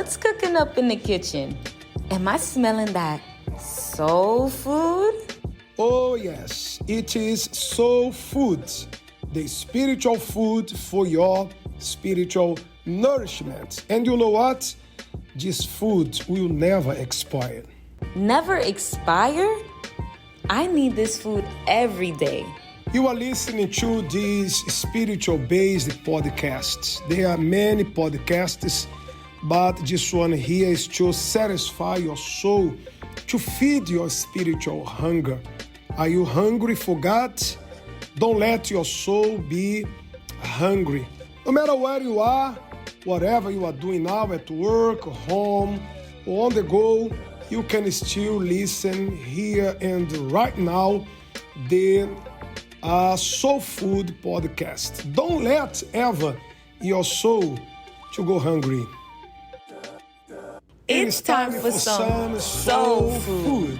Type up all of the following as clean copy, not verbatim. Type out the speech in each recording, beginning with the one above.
What's cooking up in the kitchen? Am I smelling that soul food? Oh yes, it is soul food, the spiritual food for your spiritual nourishment. And you know what? This food will never expire. Never expire? I need this food every day. You are listening to these spiritual-based podcasts. There are many podcasts, but this one here is to satisfy your soul, to feed your spiritual hunger. Are you hungry for God? Don't let your soul be hungry. No matter where you are, whatever you are doing now, at work, home, or on the go, you can still listen here and right now the Soul Food podcast. Don't let ever your soul to go hungry. It's time for some soul food.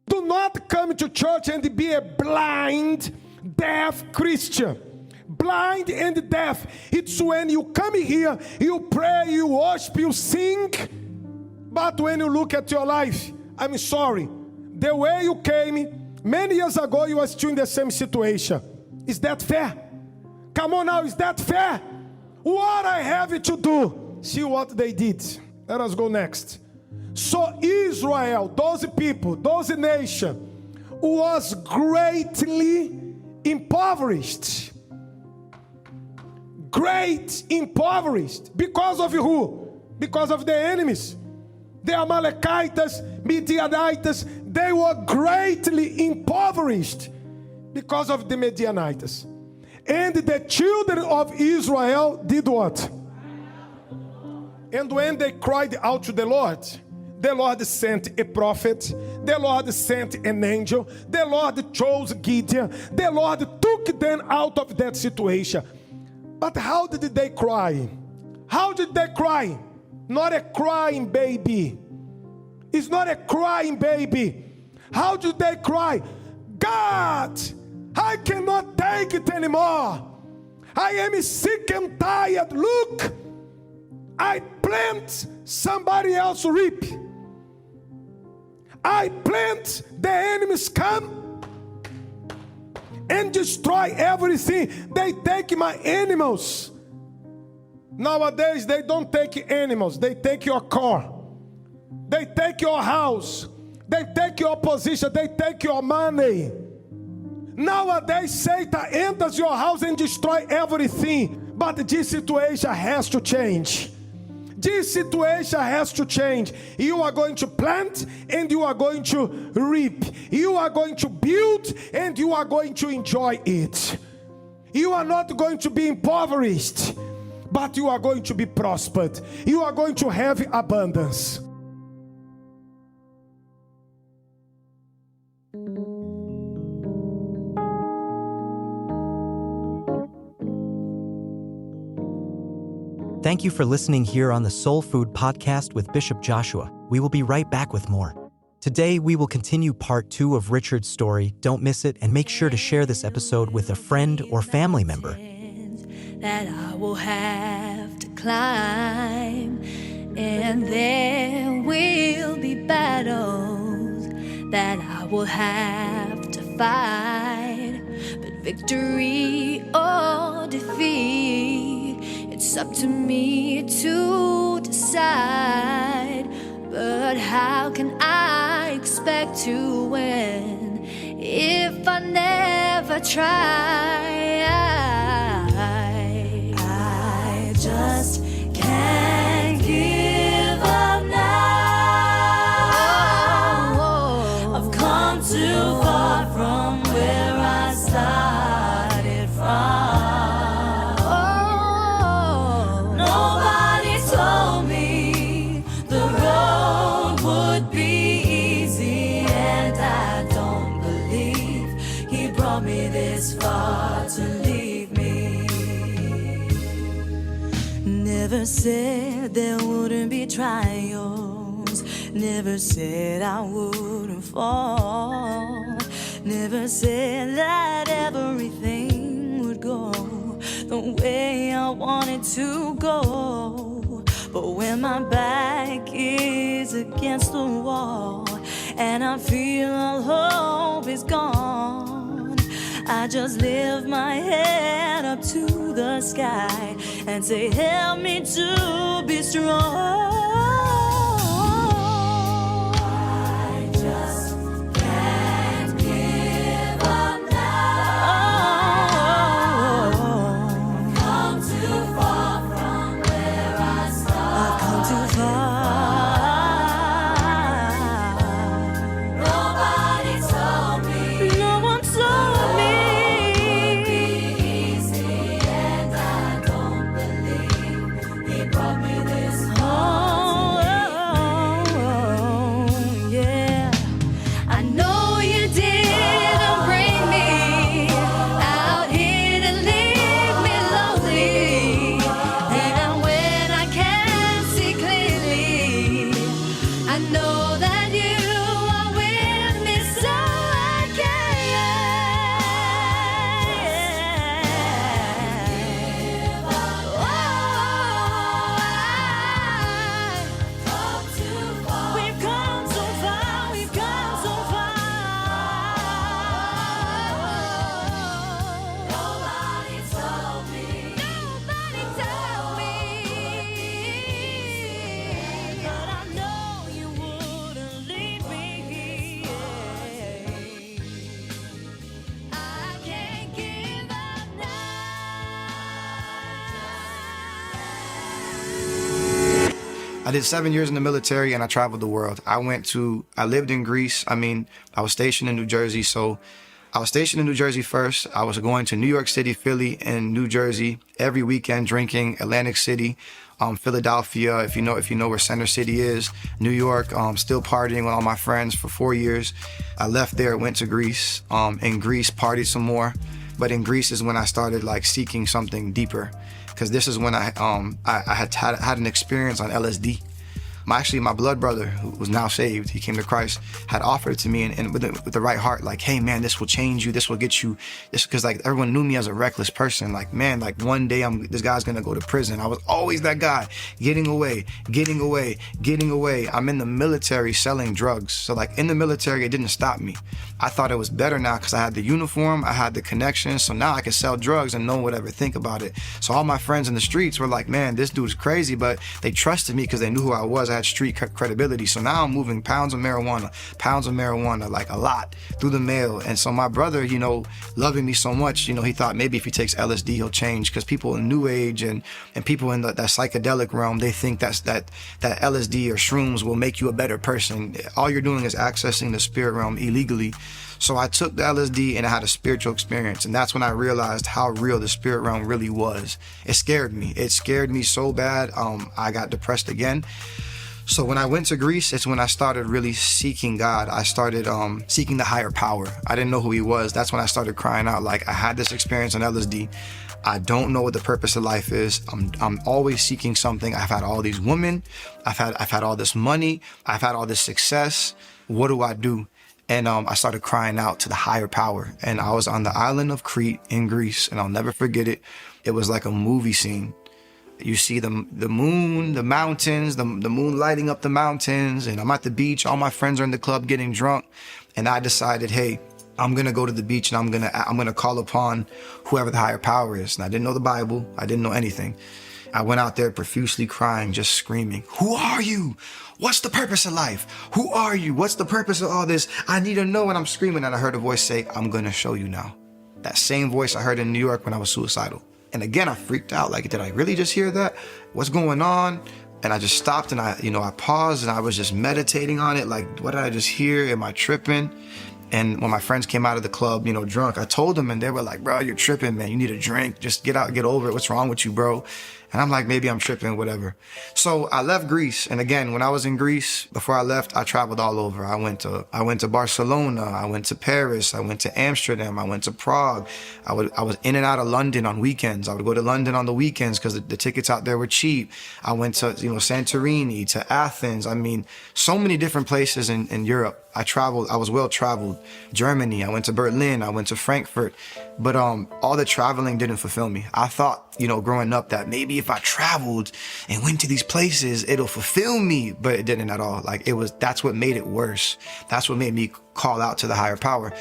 Do not come to church and be a blind, deaf Christian. Blind and deaf. It's when you come here, you pray, you worship, you sing. But when you look at your life, I'm sorry, the way you came, many years ago, you were still in the same situation. Is that fair? Come on now, is that fair? What I have to do? See what they did. Let us go next. So Israel, those people, those nations, was greatly impoverished. Great impoverished. Because of who? Because of the enemies. The Amalekites, Midianites, they were greatly impoverished because of the Midianites. And the children of Israel did what? And when they cried out to the Lord sent a prophet, the Lord sent an angel, the Lord chose Gideon, the Lord took them out of that situation. But how did they cry? How did they cry? Not a crying baby. It's not a crying baby. How did they cry? God, I cannot take it anymore. I am sick and tired. Look, I plant, somebody else reap. I plant, the enemies come and destroy everything. They take my animals. Nowadays, they don't take animals. They take your car. They take your house. They take your position. They take your money. Nowadays, Satan enters your house and destroys everything. But this situation has to change. This situation has to change. You are going to plant and you are going to reap. You are going to build and you are going to enjoy it. You are not going to be impoverished, but you are going to be prospered. You are going to have abundance. Thank you for listening here on the Soul Food Podcast with Bishop Joshua. We will be right back with more. Today, we will continue part 2 of Richard's story. Don't miss it, and make sure to share this episode with a friend or family member. That I will have to climb, and there will be battles that I will have to fight, but victory or defeat, it's up to me to decide. But how can I expect to win if I never try? I just can't give up now. I've come too far from where I started from. Nobody told me the road would be easy, and I don't believe he brought me this far to leave me. Never said there wouldn't be trials. Never said I wouldn't fall. Never said that everything would go the way I wanted to go. But when my back is against the wall and I feel all hope is gone, I just lift my head up to the sky and say, help me to be strong. I just can't give up now. I've come too far from where I started. I've come too far. Nobody told me. No one told me. It would be easy, and I don't believe He brought me this far. Yeah. I know You didn't bring me out here to leave me lonely. Even when I can't see clearly, I know that You are with me, so I We've come so far, we've come so far. Nobody told me. Nobody told me. But I know You wouldn't leave me here. I can't give up now. I did 7 years in the military and I traveled the world. I lived in Greece. I was stationed in New Jersey. So I was stationed in New Jersey first. I was going to New York City, Philly, and New Jersey every weekend, drinking. Atlantic City, Philadelphia, if you know where Center City is, New York, still partying with all my friends for 4 years. I left there, went to Greece. In Greece, partied some more. But in Greece is when I started seeking something deeper. Because this is when I had an experience on LSD. My blood brother, who was now saved, he came to Christ, had offered it to me and with the right heart, hey man, this will change you, this will get you, because everyone knew me as a reckless person. One day this guy's gonna go to prison. I was always that guy, getting away. I'm in the military selling drugs. So in the military, it didn't stop me. I thought it was better now because I had the uniform, I had the connections, so now I could sell drugs and no one would ever think about it. So all my friends in the streets were like, man, this dude's crazy, but they trusted me because they knew who I was. I had street credibility. So now I'm moving pounds of marijuana, a lot through the mail. And so my brother, loving me so much, he thought maybe if he takes LSD, he'll change, because people in New Age and people in that psychedelic realm, they think that LSD or shrooms will make you a better person. All you're doing is accessing the spirit realm illegally. So I took the LSD and I had a spiritual experience. And that's when I realized how real the spirit realm really was. It scared me. It scared me so bad. I got depressed again. So when I went to Greece, it's when I started really seeking God. I started seeking the higher power. I didn't know who He was. That's when I started crying out, I had this experience on LSD. I don't know what the purpose of life is. I'm always seeking something. I've had all these women. I've had all this money. I've had all this success. What do I do? And I started crying out to the higher power. And I was on the island of Crete in Greece, and I'll never forget it. It was like a movie scene. You see the moon, the mountains, the moon lighting up the mountains, and I'm at the beach. All my friends are in the club getting drunk, and I decided, hey, I'm gonna go to the beach and I'm gonna call upon whoever the higher power is. And I didn't know the Bible. I didn't know anything. I went out there profusely crying, just screaming, "Who are you? What's the purpose of life? Who are you? What's the purpose of all this? I need to know." And I'm screaming, and I heard a voice say, "I'm gonna show you now." That same voice I heard in New York when I was suicidal. And again, I freaked out. Did I really just hear that? What's going on? And I just stopped and I paused and I was just meditating on it. What did I just hear? Am I tripping? And when my friends came out of the club, drunk, I told them, and they were like, "Bro, you're tripping, man. You need a drink. Just get out, get over it. What's wrong with you, bro?" And I'm like, maybe I'm tripping, whatever. So I left Greece. And again, when I was in Greece, before I left, I traveled all over. I went to Barcelona. I went to Paris. I went to Amsterdam. I went to Prague. I was in and out of London on weekends. I would go to London on the weekends because the tickets out there were cheap. I went to, Santorini, to Athens. So many different places in Europe. I traveled. I was well traveled. Germany, I went to Berlin, I went to Frankfurt. But all the traveling didn't fulfill me. I thought, growing up that maybe if I traveled and went to these places, it'll fulfill me. But it didn't at all. That's what made it worse. That's what made me call out to the higher power.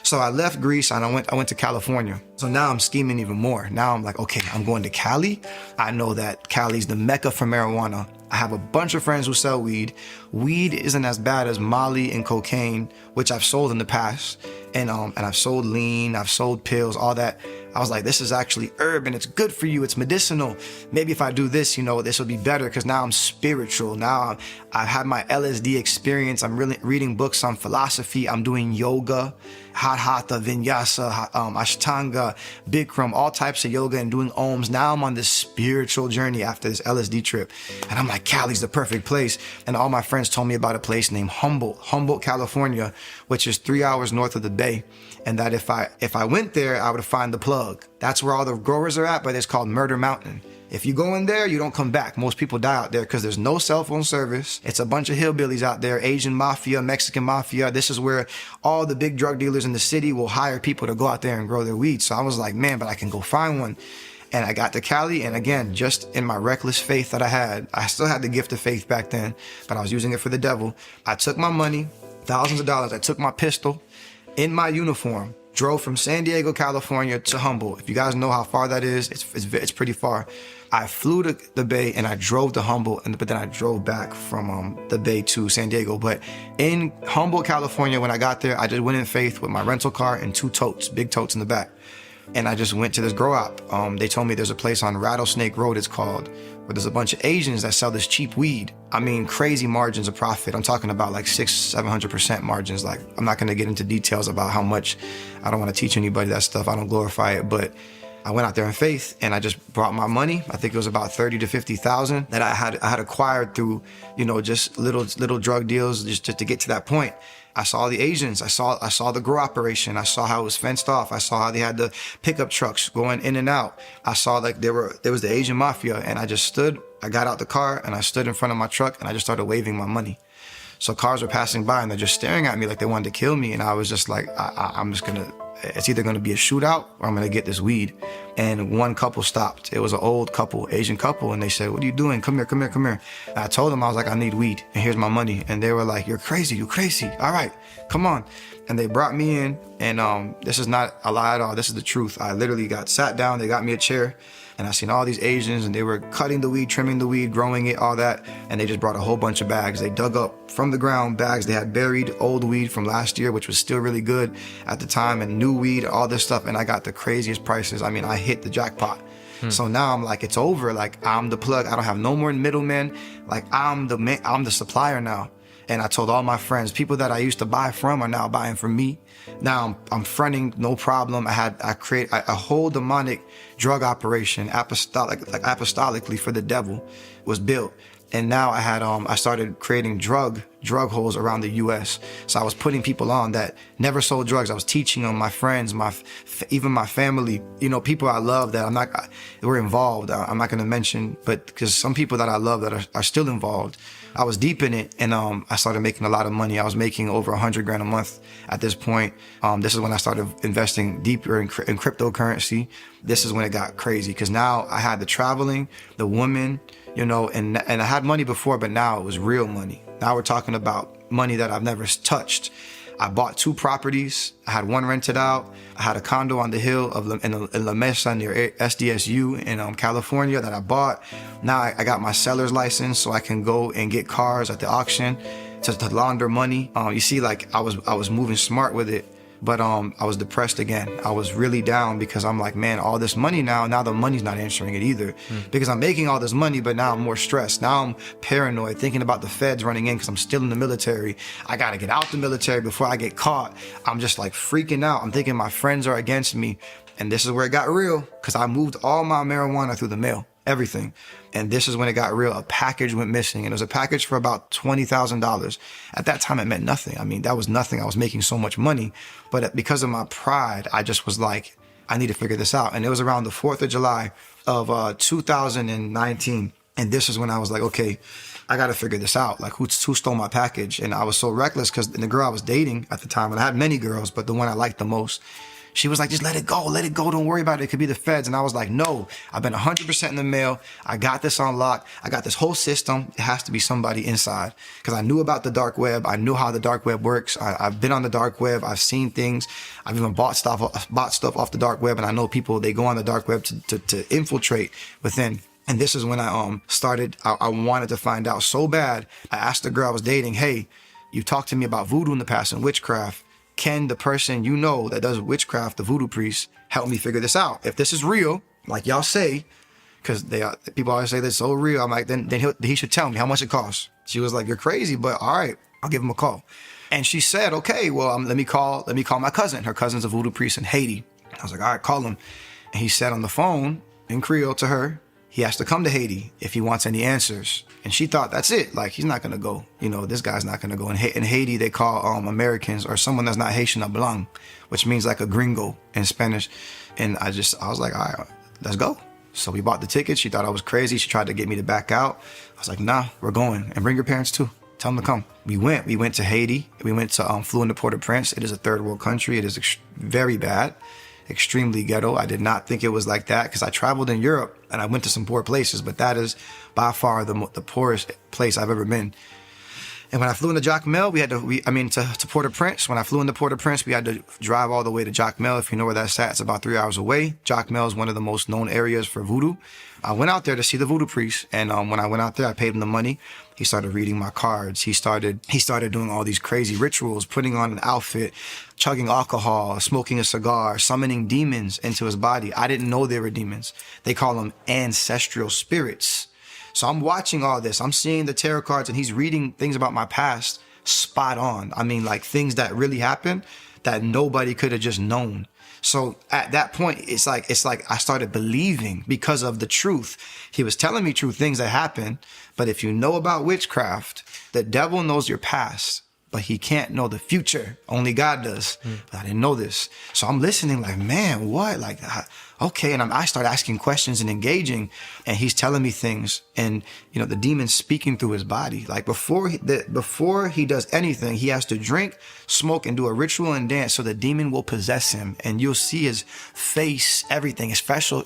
So I left Greece and I went to California. So now I'm scheming even more. Now I'm like, okay, I'm going to Cali. I know that Cali's the mecca for marijuana. I have a bunch of friends who sell weed. Weed isn't as bad as Molly and cocaine, which I've sold in the past. And I've sold lean, I've sold pills, all that. I was like, this is actually herb and it's good for you. It's medicinal. Maybe if I do this, this will be better because now I'm spiritual. Now I've had my LSD experience. I'm really reading books on philosophy. I'm doing yoga, hatha, vinyasa, ashtanga, Bikram, all types of yoga and doing ohms. Now I'm on this spiritual journey after this LSD trip. And I'm like, Cali's the perfect place. And all my friends told me about a place named Humboldt, California, which is 3 hours north of the Bay. And that if I went there, I would find the plug. That's where all the growers are at, but it's called Murder Mountain. If you go in there, you don't come back. Most people die out there because there's no cell phone service. It's a bunch of hillbillies out there, Asian mafia, Mexican mafia. This is where all the big drug dealers in the city will hire people to go out there and grow their weed. So I was like, man, but I can go find one. And I got to Cali, and again, just in my reckless faith that I still had the gift of faith back then, but I was using it for the devil. I took my money, thousands of dollars. I took my pistol in my uniform, drove from San Diego, California to Humboldt. If you guys know how far that is, it's pretty far. I flew to the Bay and I drove to Humboldt, but then I drove back from the Bay to San Diego. But in Humboldt, California, when I got there, I just went in faith with my rental car and 2 totes, big totes in the back. And I just went to this grow op. They told me there's a place on Rattlesnake Road, it's called, where there's a bunch of Asians that sell this cheap weed. I mean, crazy margins of profit. I'm talking about like 600-700% margins. Like, I'm not gonna get into details about how much. I don't wanna teach anybody that stuff. I don't glorify it, but I went out there in faith and I just brought my money. I think it was about 30 to 50,000 that I had acquired through, just little drug deals just to get to that point. I saw the Asians. I saw the grow operation. I saw how it was fenced off. I saw how they had the pickup trucks going in and out. I saw like there was the Asian mafia, and I just stood. I got out the car and I stood in front of my truck and I just started waving my money. So cars were passing by and they're just staring at me like they wanted to kill me. And I was just like, it's either gonna be a shootout or I'm gonna get this weed. And one couple stopped. It was an old couple, Asian couple, and they said, what are you doing? Come here. And I told them, I was like, I need weed and here's my money. And they were like, you're crazy. All right, come on. And they brought me in, and this is not a lie at all. This is the truth. I literally got sat down, they got me a chair, and I seen all these Asians, and they were cutting the weed, trimming the weed, growing it, all that. And they just brought a whole bunch of bags. They dug up from the ground bags. They had buried old weed from last year, which was still really good at the time, and new weed, all this stuff. And I got the craziest prices. I mean, I hit the jackpot. So now I'm like, it's over. Like, I'm the plug. I don't have no more middlemen. Like, I'm the supplier now. And I told all my friends, people that I used to buy from are now buying from me. Now I'm fronting, no problem. I create a whole demonic drug operation, apostolically for the devil was built. And now I started creating drug holes around the U.S. So I was putting people on that never sold drugs. I was teaching them, my friends, even my family, people I love that were involved. I'm not going to mention, but because some people that I love that are still involved. I was deep in it, and I started making a lot of money. I was making over $100,000 a month at this point. This is when I started investing deeper in cryptocurrency. This is when it got crazy, because now I had the traveling, the women, and I had money before, but now it was real money. Now we're talking about money that I've never touched. I bought 2 properties. I had one rented out. I had a condo on the hill in La Mesa near SDSU in California that I bought. Now I got my seller's license, so I can go and get cars at the auction to launder money. You see, like I was moving smart with it. But I was depressed again. I was really down because I'm like, man, all this money now the money's not answering it either. Because I'm making all this money, but now I'm more stressed. Now I'm paranoid, thinking about the feds running in because I'm still in the military. I got to get out the military before I get caught. I'm just like freaking out. I'm thinking my friends are against me. And this is where it got real, because I moved all my marijuana through the mail. Everything. And this is when it got real. A package went missing, and it was a package for about $20,000. At that time, it meant nothing. I mean, that was nothing. I was making so much money. But because of my pride, I just was like, I need to figure this out. And it was around the 4th of July of 2019. And this is when I was like, okay, I got to figure this out. Like, who stole my package? And I was so reckless because the girl I was dating at the time, and I had many girls, but the one I liked the most, she was like, just let it go, don't worry about it. It could be the feds. And I was like, no, I've been 100% in the mail. I got this on lock. I got this whole system. It has to be somebody inside. Because I knew about the dark web. I knew how the dark web works. I've been on the dark web. I've seen things. I've even bought stuff off the dark web. And I know people, they go on the dark web to infiltrate within. And this is when I started, I wanted to find out so bad. I asked the girl I was dating, hey, you talked to me about voodoo in the past and witchcraft. Can the person you know that does witchcraft, the voodoo priest, help me figure this out? If this is real, like y'all say, because people always say this is so real, I'm like, then he should tell me how much it costs. She was like, you're crazy, but all right, I'll give him a call. And she said, okay, well, let me call my cousin. Her cousin's a voodoo priest in Haiti. I was like, all right, call him. And he said on the phone in Creole to her, he has to come to Haiti if he wants any answers. And she thought, that's it. Like, he's not going to go. You know, this guy's not going to go. In Haiti, they call Americans or someone that's not Haitian a blanc, which means like a gringo in Spanish. And I was like, all right, let's go. So we bought the ticket. She thought I was crazy. She tried to get me to back out. I was like, nah, we're going. And bring your parents too. Tell them to come. We went to Haiti. We went to, flew into Port-au-Prince. It is a third world country. It is very bad. Extremely ghetto. I did not think it was like that because I traveled in Europe and I went to some poor places, but that is by far the poorest place I've ever been. And when I flew into Jacmel, to Port-au-Prince. When I flew into Port-au-Prince, we had to drive all the way to Jacmel. If you know where that's at, it's about 3 hours away. Jacmel is one of the most known areas for voodoo. I went out there to see the voodoo priest, and when I went out there, I paid him the money. He started reading my cards. He started doing all these crazy rituals, putting on an outfit, chugging alcohol, smoking a cigar, summoning demons into his body. I didn't know they were demons. They call them ancestral spirits. So I'm watching all this. I'm seeing the tarot cards, and he's reading things about my past spot on. I mean, like things that really happened that nobody could have just known. So at that point, it's like I started believing because of the truth. He was telling me true things that happened. But if you know about witchcraft, the devil knows your past, but he can't know the future. Only God does. But I didn't know this. So I'm listening like, man, what? Like, okay. And I start asking questions and engaging, and he's telling me things, and, you know, the demon's speaking through his body. Like before he does anything, he has to drink, smoke, and do a ritual and dance so the demon will possess him. And you'll see his face, everything, his facial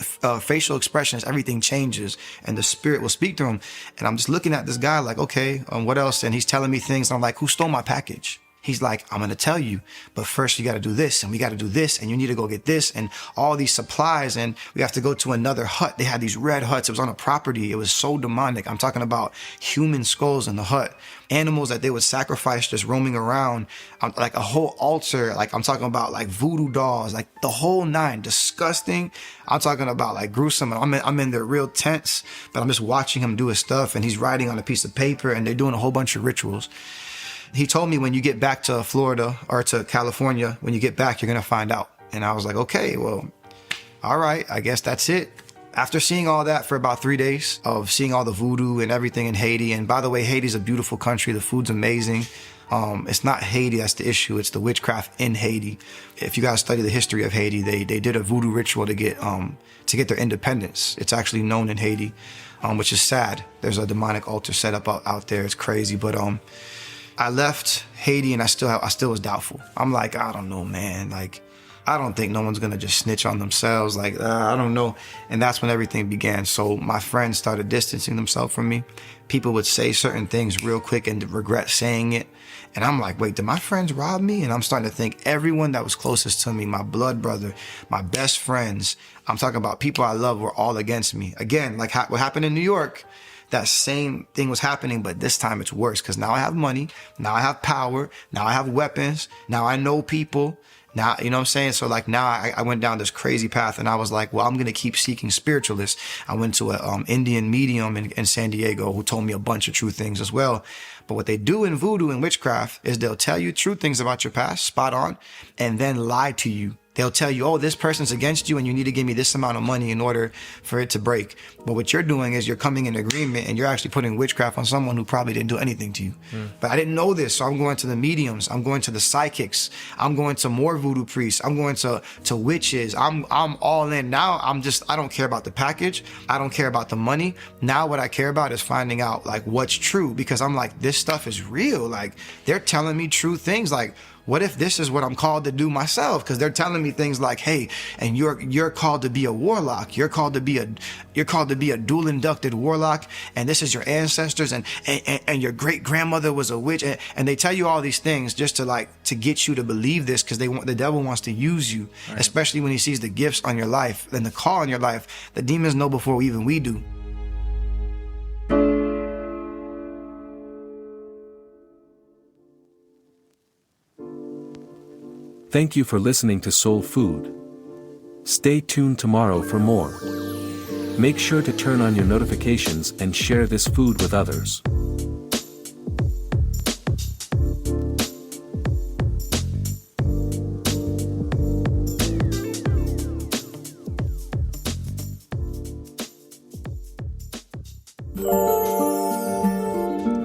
expressions, everything changes, and the spirit will speak through him. And I'm just looking at this guy like, okay, what else? And he's telling me things. And I'm like, who stole my package? He's like, I'm going to tell you, but first you got to do this, and we got to do this, and you need to go get this, and all these supplies, and we have to go to another hut. They had these red huts. It was on a property. It was so demonic. I'm talking about human skulls in the hut, animals that they would sacrifice just roaming around, like a whole altar. Like I'm talking about like voodoo dolls, like the whole nine. Disgusting. I'm talking about like gruesome. I'm in their real tents, but I'm just watching him do his stuff, and he's writing on a piece of paper, and they're doing a whole bunch of rituals. He told me when you get back to Florida or to California, when you get back, you're going to find out. And I was like, okay, well, all right, I guess that's it. After seeing all that for about 3 days of seeing all the voodoo and everything in Haiti, and by the way, Haiti's a beautiful country. The food's amazing. It's not Haiti that's the issue. It's the witchcraft in Haiti. If you guys study the history of Haiti, they did a voodoo ritual to get their independence. It's actually known in Haiti, which is sad. There's a demonic altar set up out there. It's crazy, but I left Haiti, and I still was doubtful. I'm like, I don't know, man. Like, I don't think no one's gonna just snitch on themselves. Like, I don't know. And that's when everything began. So my friends started distancing themselves from me. People would say certain things real quick and regret saying it. And I'm like, wait, did my friends rob me? And I'm starting to think everyone that was closest to me, my blood brother, my best friends, I'm talking about people I love, were all against me. Again, like what happened in New York, that same thing was happening, but this time it's worse because now I have money, now I have power, now I have weapons, now I know people. Now, you know what I'm saying? So like now I went down this crazy path, and I was like, well, I'm going to keep seeking spiritualists. I went to an Indian medium in San Diego who told me a bunch of true things as well. But what they do in voodoo and witchcraft is they'll tell you true things about your past, spot on, and then lie to you They'll tell you, oh, this person's against you and you need to give me this amount of money in order for it to break. But what you're doing is you're coming in agreement and you're actually putting witchcraft on someone who probably didn't do anything to you. But I didn't know this, so I'm going to the mediums, I'm going to the psychics, I'm going to more voodoo priests, I'm going to witches, I'm all in. Now I don't care about the package, I don't care about the money. Now what I care about is finding out like what's true, because I'm like, this stuff is real. Like they're telling me true things. Like, what if this is what I'm called to do myself? Because they're telling me things like, hey, and you're called to be a warlock. You're called to be a dual inducted warlock, and this is your ancestors, and your great grandmother was a witch, and they tell you all these things just to get you to believe this, because the devil wants to use you, right. Especially when he sees the gifts on your life and the call on your life. The demons know before even we do. Thank you for listening to Soul Food. Stay tuned tomorrow for more. Make sure to turn on your notifications and share this food with others.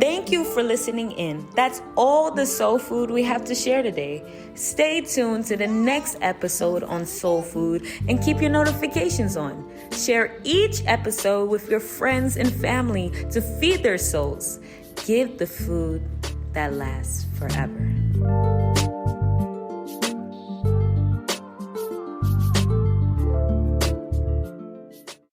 Thank you for listening in. That's all the soul food we have to share today. Stay tuned to the next episode on Soul Food and keep your notifications on. Share each episode with your friends and family to feed their souls. Give the food that lasts forever.